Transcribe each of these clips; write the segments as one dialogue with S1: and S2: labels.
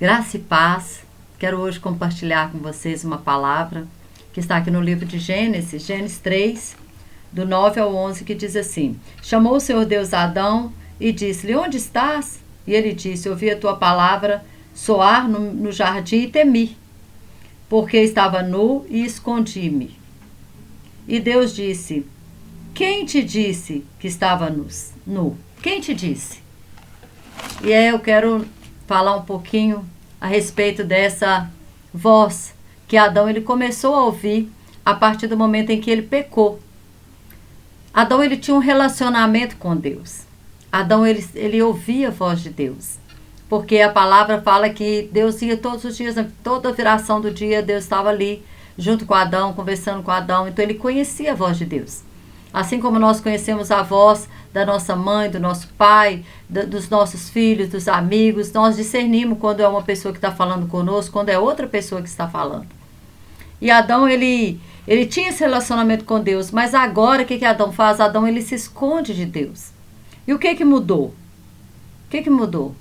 S1: Graça e paz. Quero hoje compartilhar com vocês uma palavra que está aqui no livro de Gênesis, Gênesis 3, do 9 ao 11, que diz assim: Chamou o Senhor Deus a Adão e disse-lhe: Onde estás? E ele disse: Ouvi a tua palavra soar no jardim e temi, porque estava nu e escondi-me. E Deus disse: Quem te disse que estava nu? Quem te disse? E aí eu quero falar um pouquinho a respeito dessa voz que Adão ele começou a ouvir a partir do momento em que ele pecou. Adão ele tinha um relacionamento com Deus. Adão ele ouvia a voz de Deus. Porque a palavra fala que Deus ia todos os dias, toda a viração do dia, Deus estava ali junto com Adão, conversando com Adão. Então ele conhecia a voz de Deus. Assim como nós conhecemos a voz da nossa mãe, do nosso pai, dos nossos filhos, dos amigos, nós discernimos quando é uma pessoa que está falando conosco, quando é outra pessoa que está falando. E Adão, ele tinha esse relacionamento com Deus, mas agora o que Adão faz? Adão, ele se esconde de Deus. E o que mudou? O que mudou?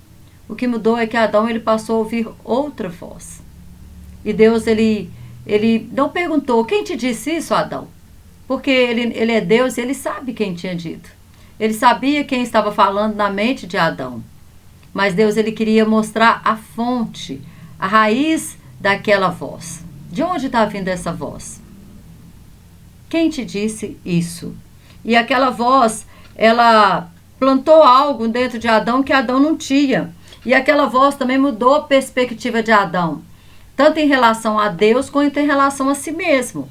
S1: O que mudou é que Adão, ele passou a ouvir outra voz. E Deus, ele não perguntou: quem te disse isso, Adão? Porque ele é Deus e ele sabe quem tinha dito. Ele sabia quem estava falando na mente de Adão. Mas Deus, ele queria mostrar a fonte, a raiz daquela voz. De onde está vindo essa voz? Quem te disse isso? E aquela voz, ela plantou algo dentro de Adão que Adão não tinha. E aquela voz também mudou a perspectiva de Adão, tanto em relação a Deus quanto em relação a si mesmo.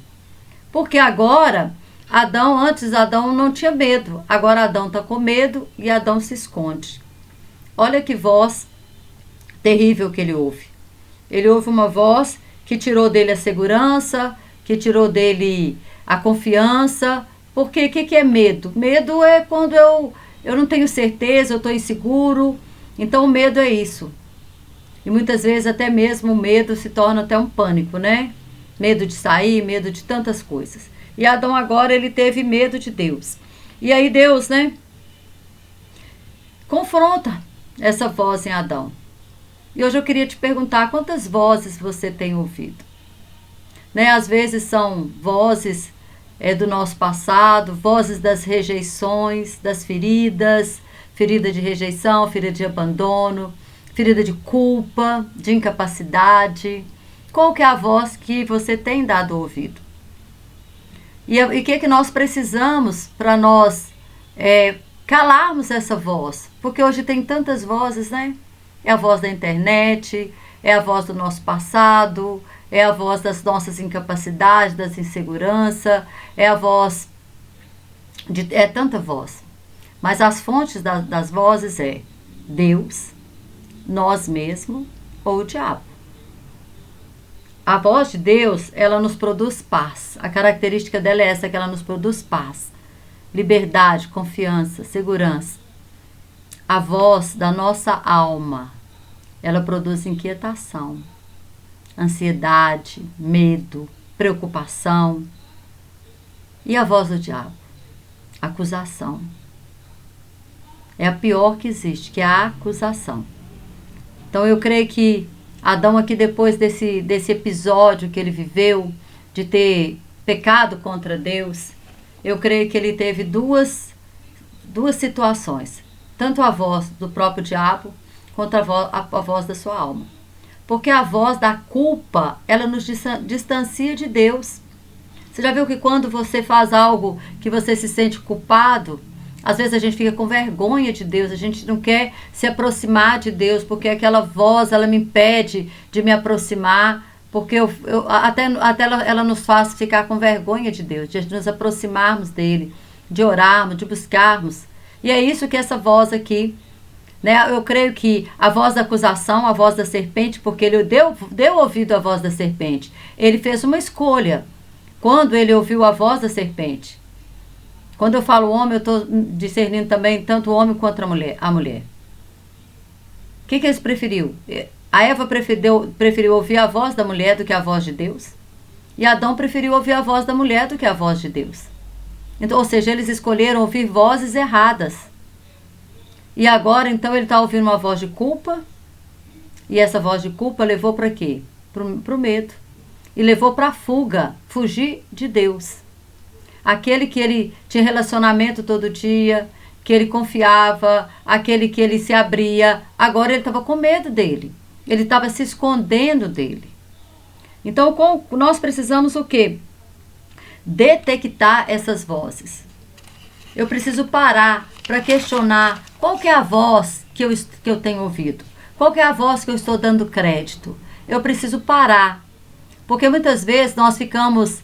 S1: Porque agora, antes Adão não tinha medo. Agora Adão está com medo e Adão se esconde. Olha que voz terrível que ele ouve. Ele ouve uma voz que tirou dele a segurança, que tirou dele a confiança. Porque o que é medo? Medo é quando eu não tenho certeza, eu estou inseguro. Então o medo é isso. E muitas vezes até mesmo o medo se torna até um pânico, né? Medo de sair, medo de tantas coisas. E Adão agora ele teve medo de Deus. E aí Deus, né, confronta essa voz em Adão. E hoje eu queria te perguntar: quantas vozes você tem ouvido? Né? Às vezes são vozes do nosso passado, vozes das rejeições, das feridas, ferida de rejeição, ferida de abandono, ferida de culpa, de incapacidade. Qual que é a voz que você tem dado ouvido? E o que nós precisamos para nós calarmos essa voz? Porque hoje tem tantas vozes, né? É a voz da internet, é a voz do nosso passado, é a voz das nossas incapacidades, das inseguranças, é a voz é tanta voz. Mas as fontes das vozes é Deus, nós mesmos ou o diabo. A voz de Deus, ela nos produz paz. A característica dela é essa, que ela nos produz paz, liberdade, confiança, segurança. A voz da nossa alma, ela produz inquietação, ansiedade, medo, preocupação. E a voz do diabo? Acusação. É a pior que existe, que é a acusação. Então eu creio que Adão aqui, depois desse episódio que ele viveu, de ter pecado contra Deus, eu creio que ele teve duas situações. Tanto a voz do próprio diabo, quanto a voz da sua alma. Porque a voz da culpa, ela nos distancia de Deus. Você já viu que quando você faz algo que você se sente culpado, às vezes a gente fica com vergonha de Deus, a gente não quer se aproximar de Deus, porque aquela voz, ela me impede de me aproximar, porque até ela nos faz ficar com vergonha de Deus, de nos aproximarmos dele, de orarmos, de buscarmos. E é isso que essa voz aqui, né? Eu creio que a voz da acusação, a voz da serpente, porque ele deu ouvido à voz da serpente, ele fez uma escolha quando ele ouviu a voz da serpente. Quando eu falo homem, eu estou discernindo também tanto o homem quanto a mulher. O que eles preferiu? A Eva preferiu ouvir a voz da mulher do que a voz de Deus. E Adão preferiu ouvir a voz da mulher do que a voz de Deus. Então, ou seja, eles escolheram ouvir vozes erradas. E agora, então, ele está ouvindo uma voz de culpa, E essa voz de culpa levou para quê? Para o medo. E levou para a fuga, fugir de Deus. Aquele que ele tinha relacionamento todo dia, que ele confiava, aquele que ele se abria, agora ele estava com medo dele. Ele estava se escondendo dele. Então, nós precisamos o quê? Detectar essas vozes. Eu preciso parar para questionar qual que é a voz que eu tenho ouvido. Qual que é a voz que eu estou dando crédito. Eu preciso parar. Porque muitas vezes nós ficamos...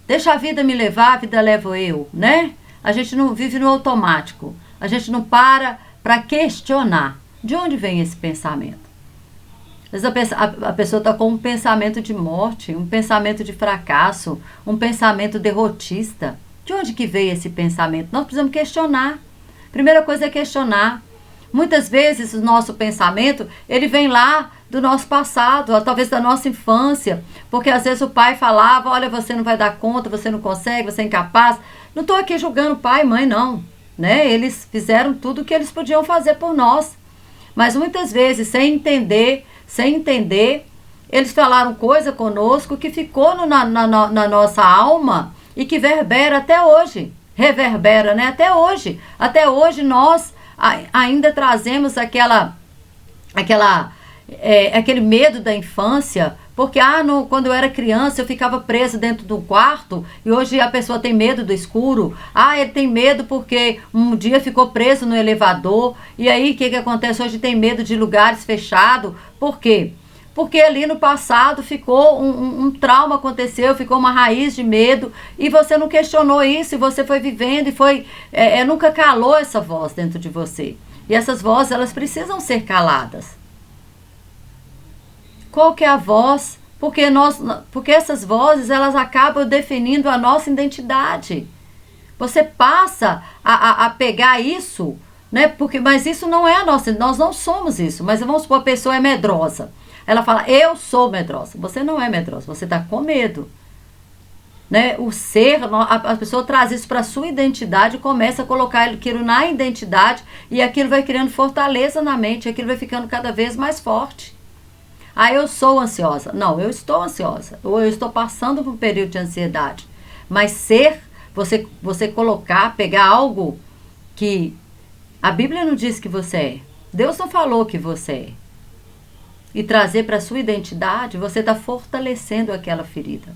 S1: deixa a vida me levar, a vida leva eu, né? A gente não vive no automático. A gente não para questionar. De onde vem esse pensamento? Às vezes a pessoa está com um pensamento de morte, um pensamento de fracasso, um pensamento derrotista. De onde que veio esse pensamento? Nós precisamos questionar. Primeira coisa é questionar. Muitas vezes o nosso pensamento, ele vem lá do nosso passado, ou talvez da nossa infância, porque às vezes o pai falava, olha, você não vai dar conta, você não consegue, você é incapaz. Não estou aqui julgando pai e mãe, não. Né? Eles fizeram tudo o que eles podiam fazer por nós. Mas muitas vezes, sem entender, eles falaram coisa conosco que ficou na nossa alma e que reverbera até hoje. Reverbera, né? Até hoje. Até hoje nós ainda trazemos aquele medo da infância, porque quando eu era criança eu ficava preso dentro do quarto e hoje a pessoa tem medo do escuro. Ele tem medo porque um dia ficou preso no elevador e aí o que acontece? Hoje tem medo de lugares fechados. Por quê? Porque ali no passado ficou um trauma, aconteceu, ficou uma raiz de medo e você não questionou isso e você foi vivendo e nunca calou essa voz dentro de você. E essas vozes, elas precisam ser caladas. Qual que é a voz? Porque essas vozes, elas acabam definindo a nossa identidade. Você passa a pegar isso, né? Mas isso não é a nossa, nós não somos isso. Mas vamos supor, a pessoa é medrosa. Ela fala, eu sou medrosa. Você não é medrosa, você está com medo. Né? A pessoa traz isso para a sua identidade, começa a colocar aquilo na identidade e aquilo vai criando fortaleza na mente, aquilo vai ficando cada vez mais forte. Eu sou ansiosa. Não, eu estou ansiosa. Ou eu estou passando por um período de ansiedade. Mas você pegar algo que a Bíblia não diz que você é. Deus não falou que você é. E trazer para a sua identidade, você está fortalecendo aquela ferida.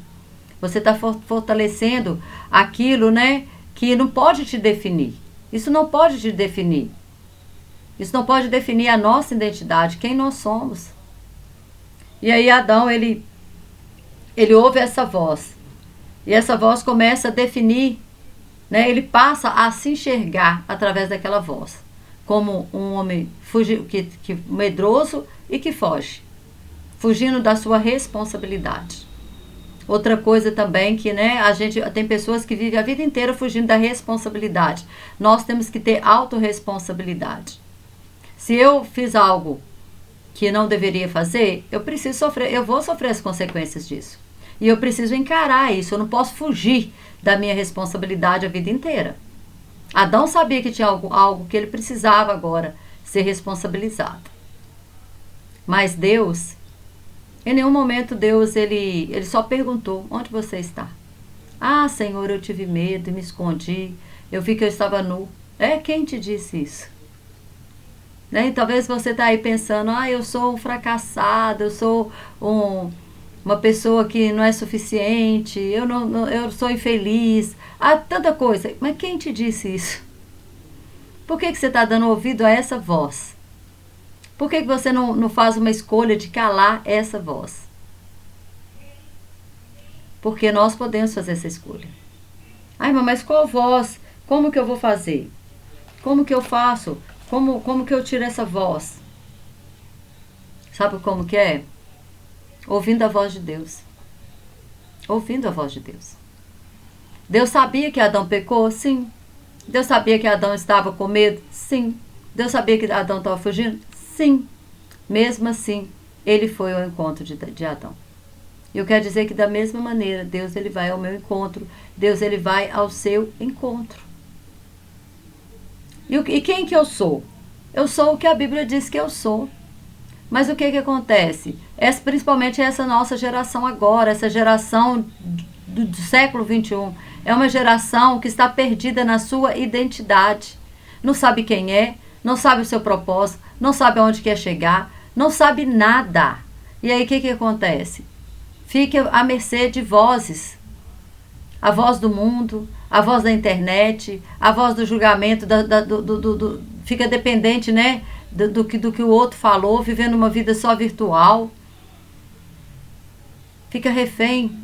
S1: Você está fortalecendo aquilo, né, que não pode te definir. Isso não pode te definir. Isso não pode definir a nossa identidade, quem nós somos. E aí Adão, ele ouve essa voz. E essa voz começa a definir, né, ele passa a se enxergar através daquela voz. Como um homem medroso e que foge. Fugindo da sua responsabilidade. Outra coisa também que, né, a gente tem pessoas que vivem a vida inteira fugindo da responsabilidade. Nós temos que ter autorresponsabilidade. Se eu fiz algo que não deveria fazer, eu vou sofrer as consequências disso. E eu preciso encarar isso, eu não posso fugir da minha responsabilidade a vida inteira. Adão sabia que tinha algo que ele precisava agora ser responsabilizado. Mas Deus, em nenhum momento Deus, ele só perguntou, onde você está? Senhor, eu tive medo e me escondi, eu vi que eu estava nu. Quem te disse isso? Né? E talvez você está aí pensando, eu sou um fracassado, eu sou uma pessoa que não é suficiente, eu sou infeliz, tanta coisa. Mas quem te disse isso? Por que você está dando ouvido a essa voz? Por que você não faz uma escolha de calar essa voz? Porque nós podemos fazer essa escolha. Mas qual voz? Como que eu vou fazer? Como que eu faço? Como que eu tiro essa voz? Sabe como que é? Ouvindo a voz de Deus. Ouvindo a voz de Deus. Deus sabia que Adão pecou? Sim. Deus sabia que Adão estava com medo? Sim. Deus sabia que Adão estava fugindo? Sim. Mesmo assim, ele foi ao encontro de Adão. Eu quero dizer que da mesma maneira, Deus ele vai ao meu encontro. Deus ele vai ao seu encontro. E quem que eu sou? Eu sou o que a Bíblia diz que eu sou. Mas o que acontece? Principalmente essa nossa geração agora, essa geração do século XXI, é uma geração que está perdida na sua identidade. Não sabe quem é, não sabe o seu propósito, não sabe aonde quer chegar, não sabe nada. E aí o que acontece? Fica à mercê de vozes. A voz do mundo, a voz da internet, a voz do julgamento, fica dependente, né, do que o outro falou, vivendo uma vida só virtual. Fica refém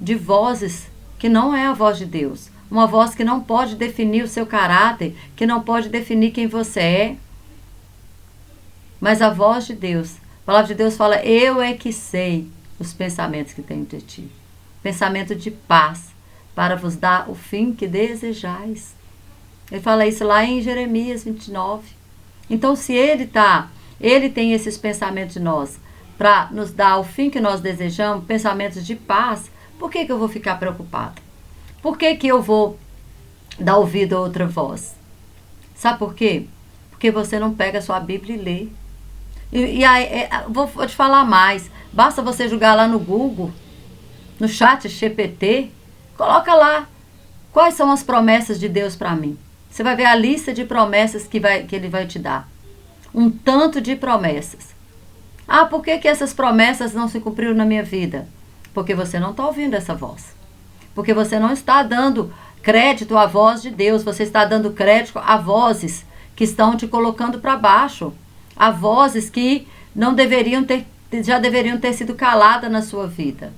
S1: de vozes que não é a voz de Deus. Uma voz que não pode definir o seu caráter, que não pode definir quem você é. Mas a voz de Deus, a palavra de Deus fala, eu é que sei os pensamentos que tenho de ti. Pensamento de paz, para vos dar o fim que desejais. Ele fala isso lá em Jeremias 29. Então, se ele tem esses pensamentos de nós, para nos dar o fim que nós desejamos, pensamentos de paz, por que eu vou ficar preocupada? Por que eu vou dar ouvido a outra voz? Sabe por quê? Porque você não pega a sua Bíblia e lê. E aí, vou te falar mais. Basta você jogar lá no Google, no chat GPT, coloca lá quais são as promessas de Deus para mim. Você vai ver a lista de promessas que Ele vai te dar. Um tanto de promessas. Ah, por que essas promessas não se cumpriram na minha vida? Porque você não está ouvindo essa voz. Porque você não está dando crédito à voz de Deus. Você está dando crédito a vozes que estão te colocando para baixo. A vozes que já deveriam ter sido caladas na sua vida.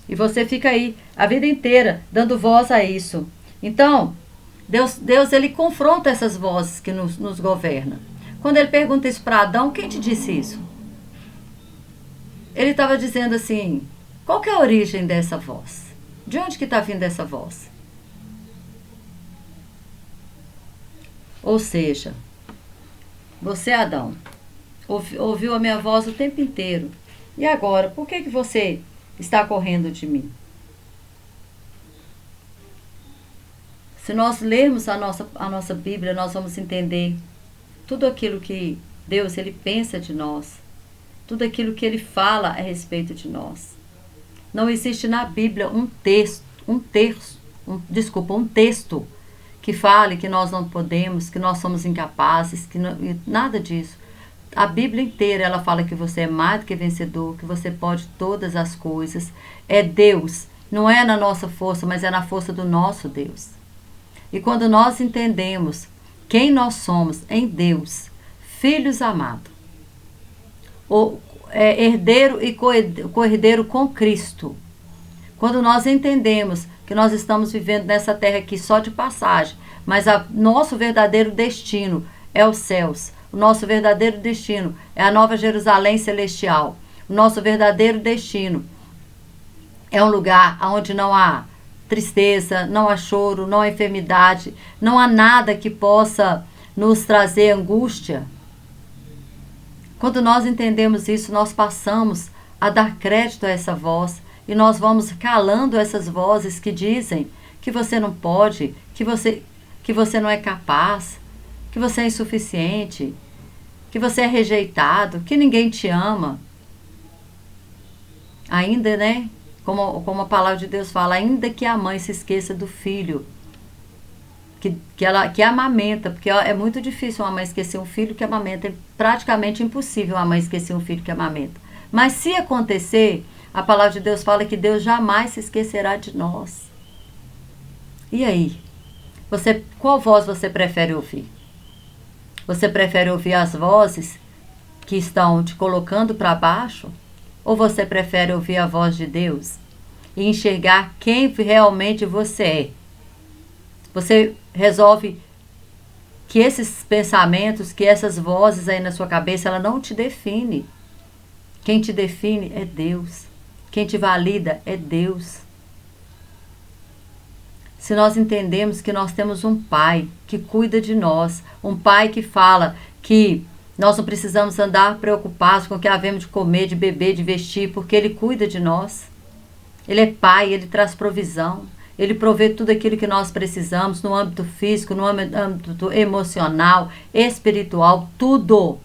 S1: E você fica aí a vida inteira dando voz a isso. Então, Deus ele confronta essas vozes que nos governam. Quando ele pergunta isso para Adão, quem te disse isso? Ele estava dizendo assim, qual que é a origem dessa voz? De onde que está vindo essa voz? Ou seja, você, Adão, ouviu a minha voz o tempo inteiro. E agora, por que você está correndo de mim? Se nós lermos a nossa Bíblia, nós vamos entender tudo aquilo que Deus ele pensa de nós, tudo aquilo que Ele fala a respeito de nós. Não existe na Bíblia um texto que fale que nós não podemos, que nós somos incapazes, nada disso. A Bíblia inteira ela fala que você é mais do que vencedor, que você pode todas as coisas. É Deus, não é na nossa força, mas é na força do nosso Deus. E quando nós entendemos quem nós somos em Deus, filhos amados, herdeiro e co-herdeiro com Cristo, quando nós entendemos que nós estamos vivendo nessa terra aqui só de passagem, mas nosso verdadeiro destino é os céus, o nosso verdadeiro destino é a nova Jerusalém celestial, o nosso verdadeiro destino é um lugar onde não há tristeza, não há choro, não há enfermidade, não há nada que possa nos trazer angústia. Quando nós entendemos isso, nós passamos a dar crédito a essa voz e nós vamos calando essas vozes que dizem que você não pode, que você não é capaz, que você é insuficiente, que você é rejeitado, que ninguém te ama. Ainda, né? Como a palavra de Deus fala, ainda que a mãe se esqueça do filho, que amamenta, porque é muito difícil uma mãe esquecer um filho que amamenta, é praticamente impossível uma mãe esquecer um filho que amamenta. Mas se acontecer, a palavra de Deus fala que Deus jamais se esquecerá de nós. E aí? Qual voz você prefere ouvir? Você prefere ouvir as vozes que estão te colocando para baixo? Ou você prefere ouvir a voz de Deus e enxergar quem realmente você é? Você resolve que esses pensamentos, que essas vozes aí na sua cabeça, ela não te define. Quem te define é Deus. Quem te valida é Deus. Se nós entendemos que nós temos um Pai que cuida de nós, um Pai que fala que nós não precisamos andar preocupados com o que havemos de comer, de beber, de vestir, porque Ele cuida de nós. Ele é Pai, Ele traz provisão. Ele provê tudo aquilo que nós precisamos no âmbito físico, no âmbito emocional, espiritual, tudo.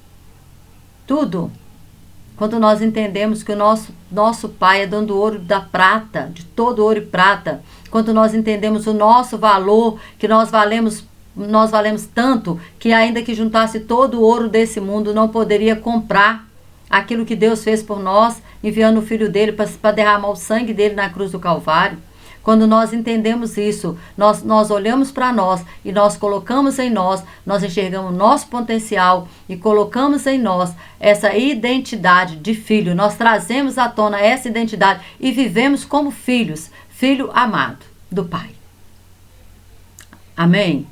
S1: Tudo. Quando nós entendemos que o nosso Pai é dono do ouro e da prata, de todo ouro e prata. Quando nós entendemos o nosso valor, que nós valemos tanto, que ainda que juntasse todo o ouro desse mundo, não poderia comprar aquilo que Deus fez por nós, enviando o Filho dele para derramar o sangue dele na cruz do Calvário. Quando nós entendemos isso, nós olhamos para nós e nós colocamos em nós enxergamos nosso potencial e colocamos em nós essa identidade de filho. Nós trazemos à tona essa identidade e vivemos como filhos, filho amado do Pai. Amém?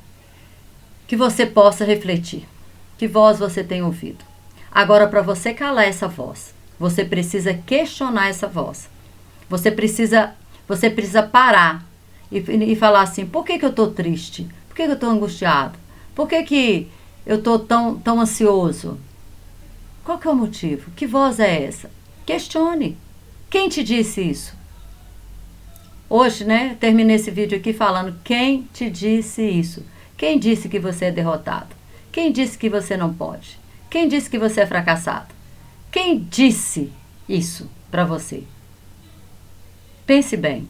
S1: Que você possa refletir. Que voz você tem ouvido? Agora, para você calar essa voz, você precisa questionar essa voz. Você precisa parar e falar assim: por que eu estou triste? Por que eu estou angustiado? Por que eu estou tão ansioso? Qual que é o motivo? Que voz é essa? Questione. Quem te disse isso? Hoje, né, terminei esse vídeo aqui falando: quem te disse isso? Quem disse que você é derrotado? Quem disse que você não pode? Quem disse que você é fracassado? Quem disse isso para você? Pense bem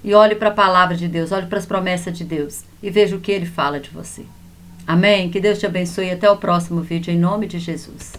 S1: e olhe para a palavra de Deus, olhe para as promessas de Deus e veja o que Ele fala de você. Amém? Que Deus te abençoe e até o próximo vídeo, em nome de Jesus.